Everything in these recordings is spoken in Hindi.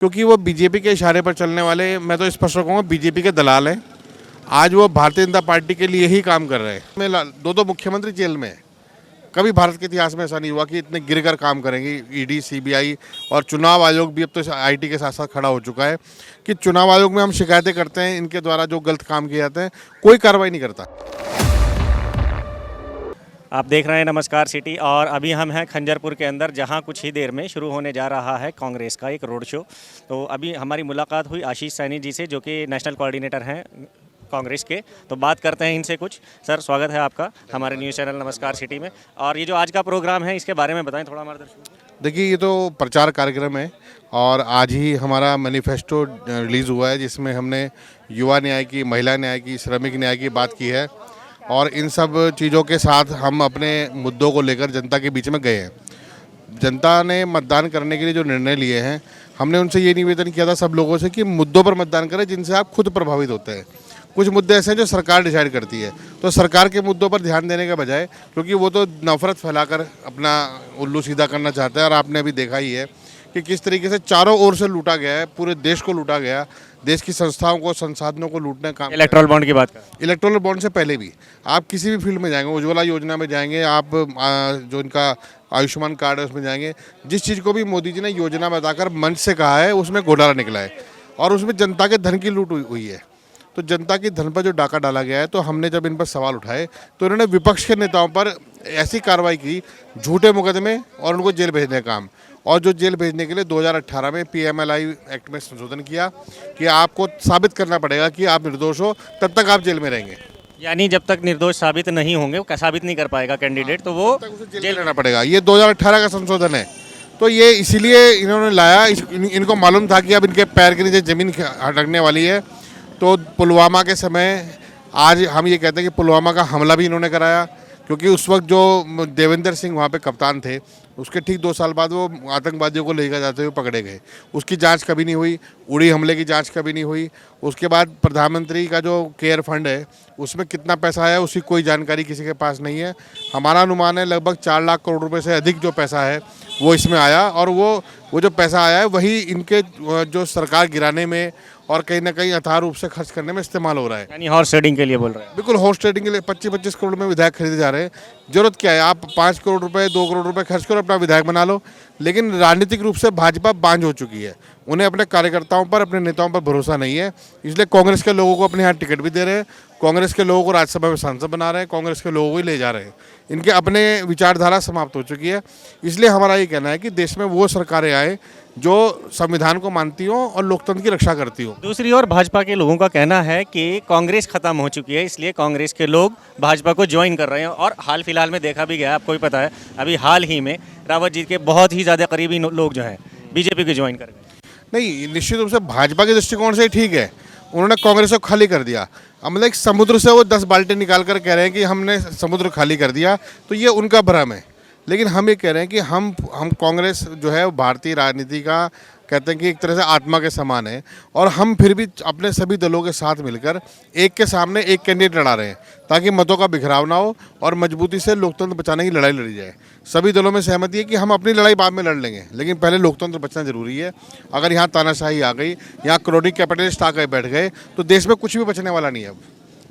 क्योंकि वो बीजेपी के इशारे पर चलने वाले, मैं तो स्पष्ट कहूँगा, बीजेपी के दलाल हैं। आज वो भारतीय जनता पार्टी के लिए ही काम कर रहे हैं। दो मुख्यमंत्री जेल में हैं। कभी भारत के इतिहास में ऐसा नहीं हुआ कि इतने गिर कर काम करेंगे। ईडी, सीबीआई और चुनाव आयोग भी अब तो आईटी के साथ साथ खड़ा हो चुका है कि चुनाव आयोग में हम शिकायतें करते हैं, इनके द्वारा जो गलत काम किए जाते हैं कोई कार्रवाई नहीं करता। आप देख रहे हैं नमस्कार सिटी और अभी हम हैं खंजरपुर के अंदर, जहां कुछ ही देर में शुरू होने जा रहा है कांग्रेस का एक रोड शो। तो अभी हमारी मुलाकात हुई आशीष सैनी जी से, जो कि नेशनल कोऑर्डिनेटर हैं कांग्रेस के। तो बात करते हैं इनसे कुछ। सर, स्वागत है आपका हमारे न्यूज़ चैनल नमस्कार सिटी में। और ये जो आज का प्रोग्राम है, इसके बारे में बताएं थोड़ा हमारे दर्शकों। देखिए, ये तो प्रचार कार्यक्रम है और आज ही हमारा मैनिफेस्टो रिलीज़ हुआ है, जिसमें हमने युवा न्याय की, महिला न्याय की, श्रमिक न्याय की बात की है। और इन सब चीज़ों के साथ हम अपने मुद्दों को लेकर जनता के बीच में गए हैं। जनता ने मतदान करने के लिए जो निर्णय लिए हैं, हमने उनसे ये निवेदन किया था सब लोगों से कि मुद्दों पर मतदान करें जिनसे आप खुद प्रभावित होते हैं। कुछ मुद्दे ऐसे हैं जो सरकार डिसाइड करती है, तो सरकार के मुद्दों पर ध्यान देने के बजाय, क्योंकि वो तो नफरत फैलाकर अपना उल्लू सीधा करना चाहता है। और आपने अभी देखा ही है कि किस तरीके से चारों ओर से लूटा गया है, पूरे देश को लूटा गया, देश की संस्थाओं को, संसाधनों को लूटने का काम। इलेक्ट्रल बॉन्ड की बात करें, इलेक्टोरल बॉन्ड से पहले भी आप किसी भी फील्ड में जाएंगे, उज्ज्वला योजना में जाएंगे, आप जो इनका आयुष्मान कार्ड है उसमें जाएंगे, जिस चीज़ को भी मोदी जी ने योजना बताकर मंच से कहा है, उसमें घोटाला निकला है और उसमें जनता के धन की लूट हुई है। तो जनता की धन पर जो डाका डाला गया है, तो हमने जब इन पर सवाल उठाए तो इन्होंने विपक्ष के नेताओं पर ऐसी कार्रवाई की, झूठे मुकदमे और उनको जेल भेजने का काम। और जो जेल भेजने के लिए 2018 में पीएमएलआई एक्ट में संशोधन किया कि आपको साबित करना पड़ेगा कि आप निर्दोष हो, तब तक आप जेल में रहेंगे। यानी जब तक निर्दोष साबित नहीं होंगे, वो साबित नहीं कर पाएगा कैंडिडेट, तो वो जेल रहना पड़ेगा। ये 2018 का संशोधन है। तो ये इसीलिए इन्होंने लाया, इनको मालूम था कि अब इनके पैर के नीचे ज़मीन हटकने वाली है। तो पुलवामा के समय, आज हम ये कहते हैं कि पुलवामा का हमला भी इन्होंने कराया, क्योंकि उस वक्त जो देवेंद्र सिंह वहाँ पे कप्तान थे, उसके ठीक 2 साल बाद वो आतंकवादियों को लेकर जाते हुए पकड़े गए। उसकी जांच कभी नहीं हुई। उड़ी हमले की जांच कभी नहीं हुई। उसके बाद प्रधानमंत्री का जो केयर फंड है, उसमें कितना पैसा आया, उसकी कोई जानकारी किसी के पास नहीं है। हमारा अनुमान है लगभग 4 लाख करोड़ रुपए से अधिक जो पैसा है वो इसमें आया। और वो जो पैसा आया है वही इनके जो सरकार गिराने में और कहीं ना कहीं अथाह रूप से खर्च करने में इस्तेमाल हो रहा है। यानी हॉर्स ट्रेडिंग के लिए बोल रहे हैं। बिल्कुल, हॉर्स ट्रेडिंग के लिए 25-25 करोड़ में विधायक खरीदे जा रहे हैं। जरूरत क्या है? आप 5 करोड़ रुपए, 2 करोड़ रुपए खर्च करो, अपना विधायक बना लो। लेकिन राजनीतिक रूप से भाजपा बांझ हो चुकी है। उन्हें अपने कार्यकर्ताओं पर, अपने नेताओं पर भरोसा नहीं है। इसलिए कांग्रेस के लोगों को अपने यहाँ टिकट भी दे रहे हैं, कांग्रेस के लोगों को राज्यसभा में सांसद बना रहे हैं, कांग्रेस के लोगों को ही ले जा रहे हैं। इनके अपने विचारधारा समाप्त हो चुकी है। इसलिए हमारा ये कहना है कि देश में वो सरकारें आए जो संविधान को मानती हो और लोकतंत्र की रक्षा करती हो। दूसरी ओर भाजपा के लोगों का कहना है कि कांग्रेस खत्म हो चुकी है, इसलिए कांग्रेस के लोग भाजपा को ज्वाइन कर रहे हैं। और हाल फिलहाल में देखा भी गया, आपको भी पता है, अभी हाल ही में रावत जी के बहुत ही ज़्यादा करीबी लोग जो हैं बीजेपी को ज्वाइन कर गए। नहीं, निश्चित रूप से भाजपा के दृष्टिकोण से ठीक है, उन्होंने कांग्रेस को खाली कर दिया। अब मतलब समुद्र से वो 10 बाल्टी निकाल कर कह रहे हैं कि हमने समुद्र खाली कर दिया, तो ये उनका भ्रम है। लेकिन हम ये कह रहे हैं कि हम कांग्रेस जो है वो भारतीय राजनीति का, कहते हैं कि एक तरह से आत्मा के समान है। और हम फिर भी अपने सभी दलों के साथ मिलकर एक के सामने एक कैंडिडेट लड़ा रहे हैं, ताकि मतों का बिखराव ना हो और मजबूती से लोकतंत्र बचाने की लड़ाई लड़ी जाए। सभी दलों में सहमति है कि हम अपनी लड़ाई बाद में लड़ लेंगे, लेकिन पहले लोकतंत्र बचना जरूरी है। अगर यहाँ तानाशाही आ गई, यहाँ क्रोनिक कैपिटलिस्ट आ गए, बैठ गए, तो देश में कुछ भी बचने वाला नहीं है अब।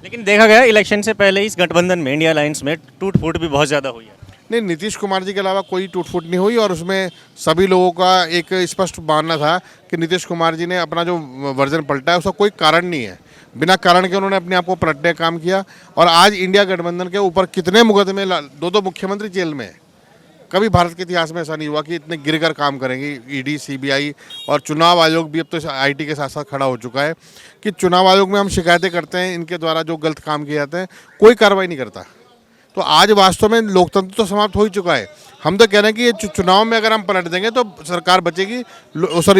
लेकिन देखा गया इलेक्शन से पहले इस गठबंधन में, इंडिया अलायंस में टूट फूट भी बहुत ज़्यादा हुई है। नहीं, नीतीश कुमार जी के अलावा कोई टूट फूट नहीं हुई। और उसमें सभी लोगों का एक स्पष्ट मानना था कि नीतीश कुमार जी ने अपना जो वर्जन पलटा है, उसका कोई कारण नहीं है। बिना कारण के उन्होंने अपने आप को पलटने का काम किया। और आज इंडिया गठबंधन के ऊपर कितने मुकदमे, 2 मुख्यमंत्री जेल में हैं। कभी भारत के इतिहास में ऐसा नहीं हुआ कि इतने गिर कर काम करेंगे। ईडी, सीबीआई और चुनाव आयोग भी अब तो आईटी के साथ साथ खड़ा हो चुका है कि चुनाव आयोग में हम शिकायतें करते हैं, इनके द्वारा जो गलत काम किए जाते हैं कोई कार्रवाई नहीं करता। तो आज वास्तव में लोकतंत्र तो समाप्त हो ही चुका है। हम तो कह रहे हैं कि ये चुनाव में अगर हम पलट देंगे तो सरकार बचेगी,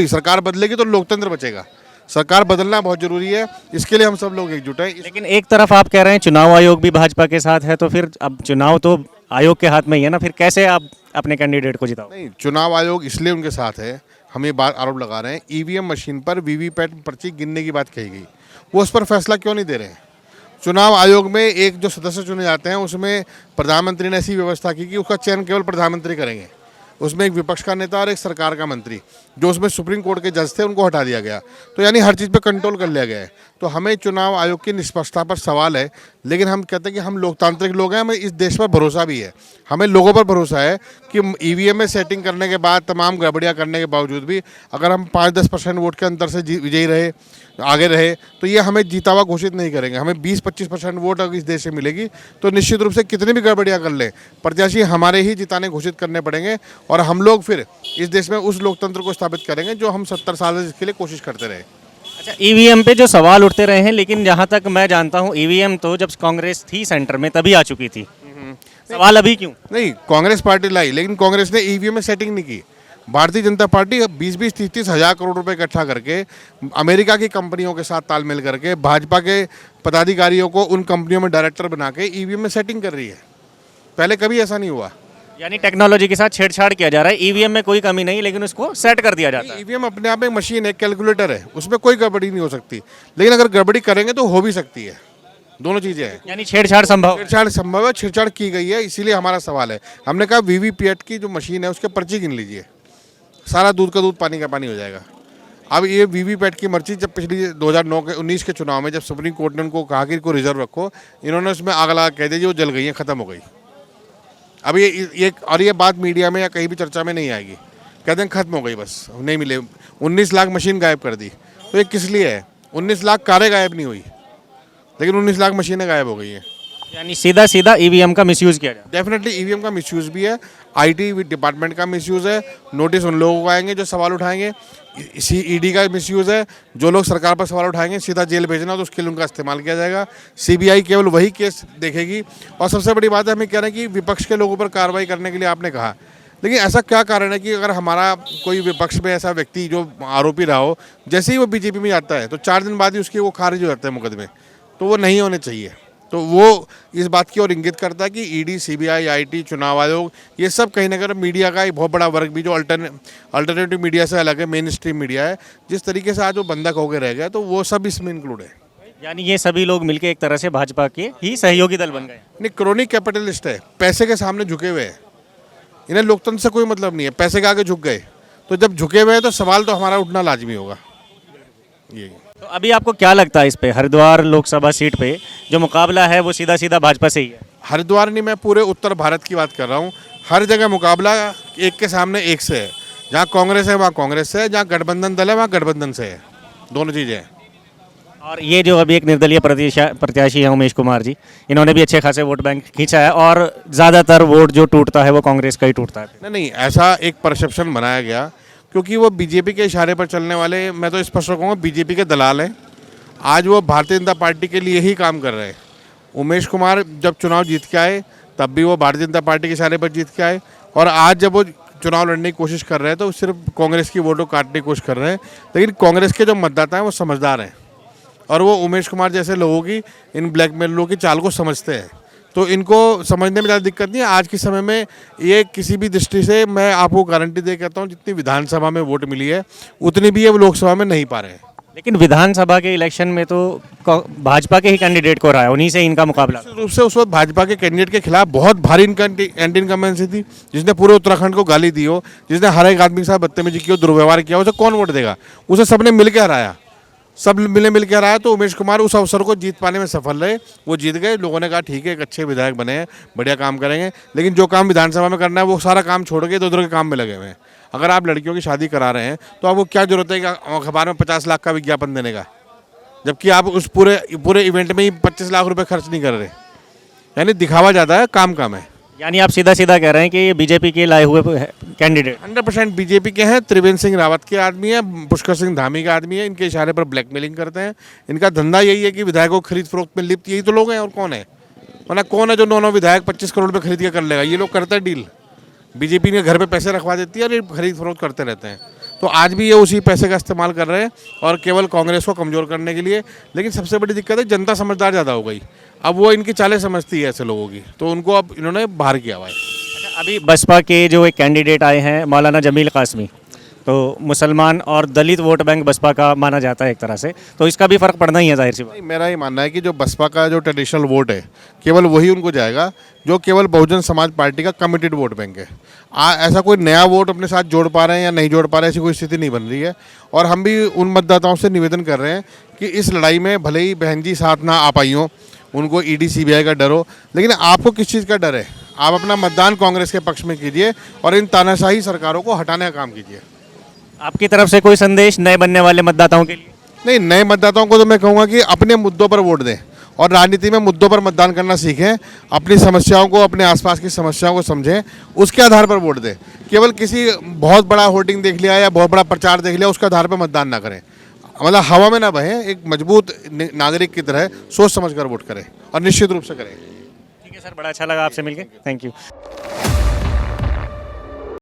सरकार बदलेगी तो लोकतंत्र बचेगा। सरकार बदलना बहुत जरूरी है, इसके लिए हम सब लोग एकजुट हैं। लेकिन एक तरफ आप कह रहे हैं चुनाव आयोग भी भाजपा के साथ है, तो फिर अब चुनाव तो आयोग के हाथ में ही है ना, फिर कैसे आप अपने कैंडिडेट को जिताओ? नहीं, चुनाव आयोग इसलिए उनके साथ है, हम ये बात आरोप लगा रहे हैं, ईवीएम मशीन पर वीवीपैट पर्ची गिनने की बात कही गई, वो उस पर फैसला क्यों नहीं दे रहे हैं? चुनाव आयोग में एक जो सदस्य चुने जाते हैं, उसमें प्रधानमंत्री ने ऐसी व्यवस्था की कि उसका चयन केवल प्रधानमंत्री करेंगे। उसमें एक विपक्ष का नेता और एक सरकार का मंत्री, जो उसमें सुप्रीम कोर्ट के जज थे, उनको हटा दिया गया। तो यानी हर चीज़ पे कंट्रोल कर लिया गया है। तो हमें चुनाव आयोग की निष्पक्षता पर सवाल है, लेकिन हम कहते हैं कि हम लोकतांत्रिक लोग हैं, हमें इस देश पर भरोसा भी है। हमें लोगों पर भरोसा है कि ईवीएम में सेटिंग करने के बाद, तमाम गड़बड़ियाँ करने के बावजूद भी अगर हम 5-10% वोट के अंतर से विजयी रहे, आगे रहे, तो ये हमें जीता हुआ घोषित नहीं करेंगे। हमें 20-25% वोट अगर इस देश से मिलेगी तो निश्चित रूप से कितनी भी गड़बड़ियाँ कर लें, प्रत्याशी हमारे ही जिताने घोषित करने पड़ेंगे। और हम लोग फिर इस देश में उस लोकतंत्र को स्थापित करेंगे जो हम 70 साल से इसके लिए कोशिश करते रहे। अच्छा, ईवीएम पे जो सवाल उठते रहे हैं, लेकिन जहाँ तक मैं जानता हूँ ईवीएम तो जब कांग्रेस थी सेंटर में तभी आ चुकी थी। सवाल अभी क्यों? नहीं, कांग्रेस पार्टी लाई, लेकिन कांग्रेस ने ईवीएम में सेटिंग नहीं की। भारतीय जनता पार्टी 20-20, 30-30 हज़ार करोड़ रुपए इकट्ठा करके अमेरिका की कंपनियों के साथ तालमेल करके भाजपा के पदाधिकारियों को उन कंपनियों में डायरेक्टर बना के ईवीएम में सेटिंग कर रही है। पहले कभी ऐसा नहीं हुआ। यानी टेक्नोलॉजी के साथ छेड़छाड़ किया जा रहा है। ईवीएम में कोई कमी नहीं, लेकिन उसको सेट कर दिया जाता है। ईवीएम अपने आप में एक मशीन है, कैलकुलेटर है, उसमें कोई गड़बड़ी नहीं हो सकती, लेकिन अगर गड़बड़ी करेंगे तो हो भी सकती है। दोनों चीज़ें हैं। यानी छेड़छाड़ संभव। छेड़छाड़ संभव है, छेड़छाड़ की गई है, इसीलिए हमारा सवाल है। हमने कहा वीवीपैट की जो मशीन है उसके पर्ची गिन लीजिए, सारा दूध का दूध पानी का पानी हो जाएगा। अब ये वीवीपैट की पर्ची जब पिछली 2019 के चुनाव में जब सुप्रीम कोर्ट ने उनको कहा कि इनको रिजर्व रखो, इन्होंने उसमें आग लगा कह दी, वो जल गई है, ख़त्म हो गई। अब ये बात मीडिया में या कहीं भी चर्चा में नहीं आएगी, कहते हैं खत्म हो गई, बस नहीं मिले। 19 लाख मशीन गायब कर दी, तो ये किस लिए है? 19 लाख कारें गायब नहीं हुई, लेकिन 19 लाख मशीनें गायब हो गई हैं। यानी सीधा सीधा ईवीएम का मिसयूज किया जा रहा डेफिनेटली ईवीएम का मिसयूज भी है, आईटी डिपार्टमेंट का मिसयूज है, नोटिस उन लोगों को आएंगे जो सवाल उठाएंगे, ईडी का मिसयूज है, जो लोग सरकार पर सवाल उठाएंगे सीधा जेल भेजना, तो उसके लिए उनका इस्तेमाल किया जाएगा। सीबीआई केवल वही केस देखेगी। और सबसे बड़ी बात है, हमें कह रहे हैं कि विपक्ष के लोगों पर कार्रवाई करने के लिए आपने कहा, लेकिन ऐसा क्या कारण है कि अगर हमारा कोई विपक्ष में ऐसा व्यक्ति जो आरोपी रहा हो, जैसे ही वो बीजेपी में जाता है तो 4 दिन बाद ही उसके वो खारिज हो जाते हैं मुकदमे, तो वो नहीं होने चाहिए। तो वो इस बात की ओर इंगित करता है कि ईडी, सीबीआई, आईटी, चुनाव आयोग, ये सब कहीं ना कहीं मीडिया का एक बहुत बड़ा वर्ग भी जो अल्टरनेटिव मीडिया से अलग है, मेन स्ट्रीम मीडिया है, जिस तरीके से आज वो बंधक होकर रह गया, तो वो सब इसमें इंक्लूड है। है। यानी ये सभी लोग मिलकर एक तरह से भाजपा के ही सहयोगी दल बन गए। नहीं, क्रोनिक कैपिटलिस्ट है, पैसे के सामने झुके हुए हैं, इन्हें लोकतंत्र से कोई मतलब नहीं है, पैसे के आगे झुक गए। तो जब झुके हुए हैं तो सवाल तो हमारा उठना लाजमी होगा। ये तो अभी आपको क्या लगता है इस पे हरिद्वार लोकसभा सीट पे जो मुकाबला है वो सीधा सीधा भाजपा से ही है? हरिद्वार नहीं, मैं पूरे उत्तर भारत की बात कर रहा हूँ। हर जगह मुकाबला एक के सामने एक से है। जहाँ कांग्रेस है वहाँ कांग्रेस से है, जहाँ गठबंधन दल है वहाँ गठबंधन से है, दोनों चीज़ें हैं। और ये जो अभी एक निर्दलीय प्रत्याशी है उमेश कुमार जी, इन्होंने भी अच्छे खासे वोट बैंक खींचा है और ज़्यादातर वोट जो टूटता है वो कांग्रेस का ही टूटता है। नहीं, ऐसा एक परसेप्शन बनाया गया क्योंकि वो बीजेपी के इशारे पर चलने वाले, मैं तो स्पष्ट कहूँगा, बीजेपी के दलाल हैं। आज वो भारतीय जनता पार्टी के लिए ही काम कर रहे हैं। उमेश कुमार जब चुनाव जीत के आए तब भी वो भारतीय जनता पार्टी के इशारे पर जीत के आए, और आज जब वो चुनाव लड़ने की कोशिश कर रहे हैं तो सिर्फ कांग्रेस की वोटों काटने की कोशिश कर रहे हैं। लेकिन कांग्रेस के जो मतदाता हैं वो समझदार हैं, और वो उमेश कुमार जैसे लोगों की, इन ब्लैकमेल लोगों की चाल को समझते हैं। तो इनको समझने में ज़्यादा दिक्कत नहीं है आज के समय में। ये किसी भी दृष्टि से मैं आपको गारंटी दे कहता हूँ, जितनी विधानसभा में वोट मिली है उतनी भी ये लोकसभा में नहीं पा रहे हैं। लेकिन विधानसभा के इलेक्शन में तो भाजपा के ही कैंडिडेट को रहा है, उन्हीं से इनका मुकाबला। निश्चित रूप से उस वक्त भाजपा के कैंडिडेट के खिलाफ बहुत भारी एंटी इनकम्बेंसी थी, जिसने पूरे उत्तराखंड को गाली दी हो, जिसने हर एक आदमी के साथ बदतमीजी की हो, दुर्व्यवहार किया, उसे कौन वोट देगा? उसे सबने मिल के हराया, सब मिल के हराया। तो उमेश कुमार उस अवसर को जीत पाने में सफल रहे, वो जीत गए। लोगों ने कहा ठीक है, एक अच्छे विधायक बने हैं, बढ़िया काम करेंगे। लेकिन जो काम विधानसभा में करना है वो सारा काम छोड़ के इधर के काम में लगे हुए हैं। अगर आप लड़कियों की शादी करा रहे हैं तो आपको क्या जरूरत है कि अखबार में 50 लाख का विज्ञापन देने का, जबकि आप उस पूरे इवेंट में ही 25 लाख रुपए खर्च नहीं कर रहे? यानी दिखावा ज़्यादा है, काम कम है। यानी आप सीधा सीधा कह रहे हैं कि ये बीजेपी के लाए हुए कैंडिडेट 100% बीजेपी के हैं। त्रिवेंद्र सिंह रावत के आदमी है, पुष्कर सिंह धामी का आदमी है, इनके इशारे पर ब्लैकमेलिंग करते हैं। इनका धंधा यही है कि विधायकों को खरीद फरोख्त में लिप्त, यही तो लोग हैं, और कौन है? वरना कौन है जो 9 विधायक 25 करोड़ रुपये खरीद के कर लेगा? ये लोग करते हैं डील। बीजेपी ने घर पे पैसे रखवा देती है और ये खरीद फरोख्त करते रहते हैं। तो आज भी ये उसी पैसे का इस्तेमाल कर रहे हैं, और केवल कांग्रेस को कमज़ोर करने के लिए। लेकिन सबसे बड़ी दिक्कत है, जनता समझदार ज़्यादा हो गई। अब वो इनकी चालें समझती है ऐसे लोगों की, तो उनको अब इन्होंने बाहर किया हुआ है। अभी बसपा के जो एक कैंडिडेट आए हैं मौलाना जमील कासमी, तो मुसलमान और दलित वोट बैंक बसपा का माना जाता है एक तरह से, तो इसका भी फ़र्क पड़ना ही है जाहिर सी बात। नहीं, मेरा ये मानना है कि जो बसपा का जो ट्रेडिशनल वोट है केवल वही उनको जाएगा जो केवल बहुजन समाज पार्टी का कमिटेड वोट बैंक है। ऐसा कोई नया वोट अपने साथ जोड़ पा रहे हैं या नहीं जोड़ पा रहे हैं, ऐसी कोई स्थिति नहीं बन रही है। और हम भी उन मतदाताओं से निवेदन कर रहे हैं कि इस लड़ाई में भले ही बहन जी साथ ना आ पाई हों, उनको ईडी सीबीआई का डर हो, लेकिन आपको किस चीज़ का डर है? आप अपना मतदान कांग्रेस के पक्ष में कीजिए और इन तानाशाही सरकारों को हटाने का काम कीजिए। आपकी तरफ से कोई संदेश नए बनने वाले मतदाताओं के लिए? नहीं, नए मतदाताओं को तो मैं कहूँगा कि अपने मुद्दों पर वोट दें और राजनीति में मुद्दों पर मतदान करना सीखें। अपनी समस्याओं को, अपने आसपास की समस्याओं को समझें, उसके आधार पर वोट दें। केवल किसी बहुत बड़ा होर्डिंग देख लिया या बहुत बड़ा प्रचार देख लिया उसके आधार पर मतदान ना करें। मतलब हवा में ना बहें, एक मजबूत नागरिक की तरह सोच समझ कर वोट करें और निश्चित रूप से करें। ठीक है सर, बड़ा अच्छा लगा आपसे मिलके, थैंक यू।